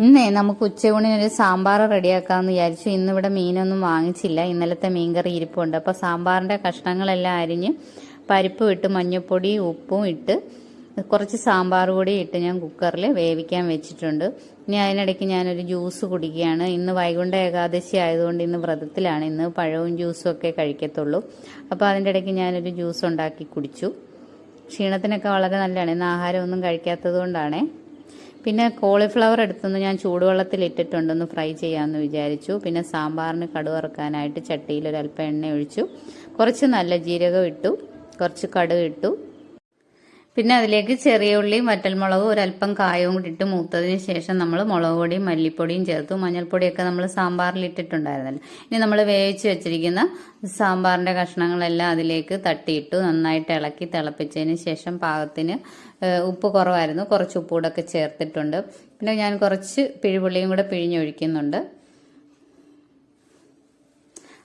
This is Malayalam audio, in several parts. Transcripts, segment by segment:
ഇന്നേ നമുക്ക് ഉച്ചയൂണിനൊരു സാമ്പാർ റെഡിയാക്കാമെന്ന് വിചാരിച്ചു. ഇന്നിവിടെ മീനൊന്നും വാങ്ങിച്ചില്ല. ഇന്നലത്തെ മീൻകറി ഇരിപ്പുണ്ട്. അപ്പോൾ സാമ്പാറിൻ്റെ കഷ്ണങ്ങളെല്ലാം അരിഞ്ഞ് പരിപ്പും ഇട്ട് മഞ്ഞൾപ്പൊടി ഉപ്പും ഇട്ട് കുറച്ച് സാമ്പാർ പൊടി ഇട്ട് ഞാൻ കുക്കറിൽ വേവിക്കാൻ വെച്ചിട്ടുണ്ട്. ഇനി അതിനിടയ്ക്ക് ഞാനൊരു ജ്യൂസ് കുടിക്കുകയാണ്. ഇന്ന് വൈകുണ്ഠ ഏകാദശി ആയതുകൊണ്ട് ഇന്ന് വ്രതത്തിലാണ്. ഇന്ന് പഴവും ജ്യൂസും ഒക്കെ കഴിക്കത്തുള്ളൂ. അപ്പോൾ അതിൻ്റെ ഇടയ്ക്ക് ഞാനൊരു ജ്യൂസ് ഉണ്ടാക്കി കുടിച്ചു. ക്ഷീണത്തിനൊക്കെ വളരെ നല്ലതാണ്. ഇന്ന് ആഹാരമൊന്നും കഴിക്കാത്തത് കൊണ്ടാണേ. പിന്നെ കോളിഫ്ലവർ എടുത്തൊന്ന് ഞാൻ ചൂടുവെള്ളത്തിൽ ഇട്ടിട്ടുണ്ടെന്ന് ഫ്രൈ ചെയ്യാമെന്ന് വിചാരിച്ചു. പിന്നെ സാമ്പാറിന് കടുക് വറുക്കാനായിട്ട് ചട്ടിയിൽ ഒരല്പം എണ്ണ ഒഴിച്ചു. കുറച്ച് നല്ല ജീരകം ഇട്ടു, കുറച്ച് കടുക് ഇട്ടു. പിന്നെ അതിലേക്ക് ചെറിയ ഉള്ളിയും വറ്റൽമുളകും ഒരല്പം കായവും കൂടി ഇട്ട് മൂത്തതിന് ശേഷം നമ്മൾ മുളക് പൊടിയും മല്ലിപ്പൊടിയും ചേർത്തു. മഞ്ഞൾപ്പൊടിയൊക്കെ നമ്മൾ സാമ്പാറിൽ ഇട്ടിട്ടുണ്ടായിരുന്നല്ലോ. ഇനി നമ്മൾ വേവിച്ച് വെച്ചിരിക്കുന്ന സാമ്പാറിൻ്റെ കഷ്ണങ്ങളെല്ലാം അതിലേക്ക് തട്ടിയിട്ടു. നന്നായിട്ട് ഇളക്കി തിളപ്പിച്ചതിന് ശേഷം പാകത്തിന് ഉപ്പ് കുറവായിരുന്നു, കുറച്ച് ഉപ്പൂടൊക്കെ ചേർത്തിട്ടുണ്ട്. പിന്നെ ഞാൻ കുറച്ച് പിഴുപുള്ളിയും കൂടെ പിഴിഞ്ഞൊഴിക്കുന്നുണ്ട്.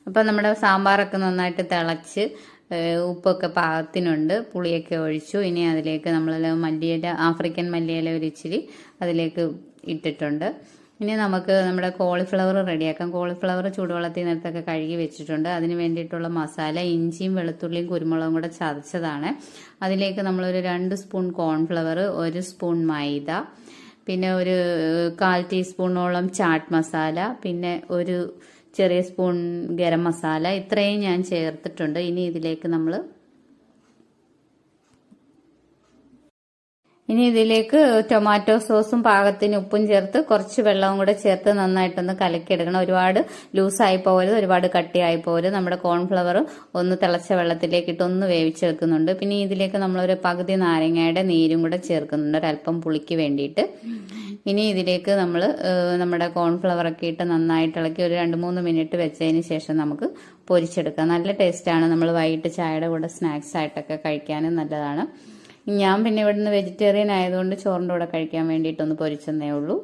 അപ്പം നമ്മുടെ സാമ്പാറൊക്കെ നന്നായിട്ട് തിളച്ച് ഉപ്പൊക്കെ പാകത്തിനുണ്ട്. പുളിയൊക്കെ ഒഴിച്ചു. ഇനി അതിലേക്ക് നമ്മൾ മല്ലിയില, ആഫ്രിക്കൻ മല്ലിയില ഒരു ഇച്ചിരി അതിലേക്ക് ഇട്ടിട്ടുണ്ട്. ഇനി നമുക്ക് നമ്മുടെ കോളിഫ്ലവർ റെഡിയാക്കാം. കോളിഫ്ലവർ ചൂടുവെള്ളത്തിൽ നിന്നൊക്കെ കഴുകി വെച്ചിട്ടുണ്ട്. അതിന് വേണ്ടിയിട്ടുള്ള മസാല ഇഞ്ചിയും വെളുത്തുള്ളിയും കുരുമുളകും കൂടെ ചതച്ചതാണ്. അതിലേക്ക് നമ്മളൊരു 2 സ്പൂൺ കോൺഫ്ലവർ, 1 സ്പൂൺ മൈദ, പിന്നെ ഒരു 1/4 ടീസ്പൂണോളം ചാട്ട് മസാല, പിന്നെ ഒരു ചെറിയ സ്പൂൺ ഗരം മസാല, ഇത്രയും ഞാൻ ചേർത്തിട്ടുണ്ട്. ഇനി ഇതിലേക്ക് ടൊമാറ്റോ സോസും പാകത്തിന് ഉപ്പും ചേർത്ത് കുറച്ച് വെള്ളവും കൂടെ ചേർത്ത് നന്നായിട്ടൊന്ന് കലക്കിയെടുക്കണം. ഒരുപാട് ലൂസായി പോകരുത്, ഒരുപാട് കട്ടിയായി പോകരുത്. നമ്മുടെ കോൺഫ്ലവർ ഒന്ന് തിളച്ച വെള്ളത്തിലേക്ക് ഇട്ടൊന്ന് വേവിച്ചെടുക്കുന്നുണ്ട്. പിന്നെ ഇതിലേക്ക് നമ്മളൊരു പകുതി നാരങ്ങയുടെ നീരും കൂടെ ചേർക്കുന്നുണ്ട്, ഒരല്പം പുളിക്ക് വേണ്ടിയിട്ട്. ഇനി ഇതിലേക്ക് നമ്മൾ നമ്മുടെ കോൺഫ്ലവറൊക്കെ ഇട്ട് നന്നായിട്ട് ഇളക്കി ഒരു 2-3 മിനിറ്റ് വെച്ചതിന് ശേഷം നമുക്ക് പൊരിച്ചെടുക്കാം. നല്ല ടേസ്റ്റാണ്. നമ്മൾ വൈകിട്ട് ചായയുടെ കൂടെ സ്നാക്സ് ആയിട്ടൊക്കെ കഴിക്കാനും നല്ലതാണ്. ഞാൻ പിന്നെ ഇവിടുന്ന് വെജിറ്റേറിയൻ ആയതുകൊണ്ട് ചോറിൻ്റെ കൂടെ കഴിക്കാൻ വേണ്ടിയിട്ടൊന്ന് പൊരിച്ചെന്നേ ഉള്ളൂ.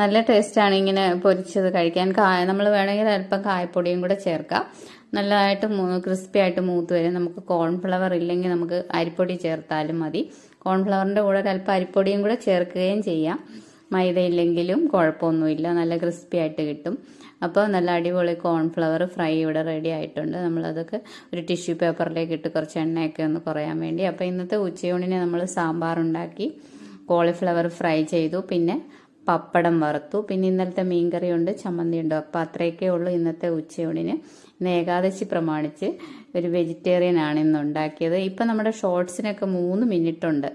നല്ല ടേസ്റ്റാണ് ഇങ്ങനെ പൊരിച്ചത് കഴിക്കാൻ. നമ്മൾ വേണമെങ്കിൽ അല്പം കായപ്പൊടിയും കൂടെ ചേർക്കാം. നല്ലതായിട്ട് ക്രിസ്പി ആയിട്ട് മൂത്ത് വരും. നമുക്ക് കോൺഫ്ലവർ ഇല്ലെങ്കിൽ നമുക്ക് അരിപ്പൊടി ചേർത്താലും മതി. കോൺഫ്ലവറിൻ്റെ കൂടെ ഒരല്പം അരിപ്പൊടിയും കൂടെ ചേർക്കുകയും ചെയ്യാം. മൈദ ഇല്ലെങ്കിലും കുഴപ്പമൊന്നുമില്ല, നല്ല ക്രിസ്പി ആയിട്ട് കിട്ടും. അപ്പോൾ നല്ല അടിപൊളി കോൺഫ്ലവർ ഫ്രൈ ഇവിടെ റെഡി ആയിട്ടുണ്ട്. നമ്മളതൊക്കെ ഒരു ടിഷ്യൂ പേപ്പറിലേക്ക് ഇട്ട് കുറച്ച് എണ്ണയൊക്കെ ഒന്ന് കുറയാൻ വേണ്ടി. അപ്പോൾ ഇന്നത്തെ ഉച്ചയൂണിന് നമ്മൾ സാമ്പാർ ഉണ്ടാക്കി, കോളിഫ്ലവർ ഫ്രൈ ചെയ്തു, പിന്നെ പപ്പടം വറുത്തു, പിന്നെ ഇന്നലത്തെ മീൻകറി ഉണ്ട്, ചമ്മന്തി ഉണ്ട്. അപ്പോൾ അത്രയൊക്കെ ഉള്ളൂ ഇന്നത്തെ ഉച്ചയൂണിന്. ഇന്ന് ഏകാദശി പ്രമാണിച്ച് ഒരു വെജിറ്റേറിയൻ ആണ് ഇന്ന് ഉണ്ടാക്കിയത്. ഇപ്പം നമ്മുടെ ഷോർട്സിനൊക്കെ 3 മിനിറ്റ് ഉണ്ട്.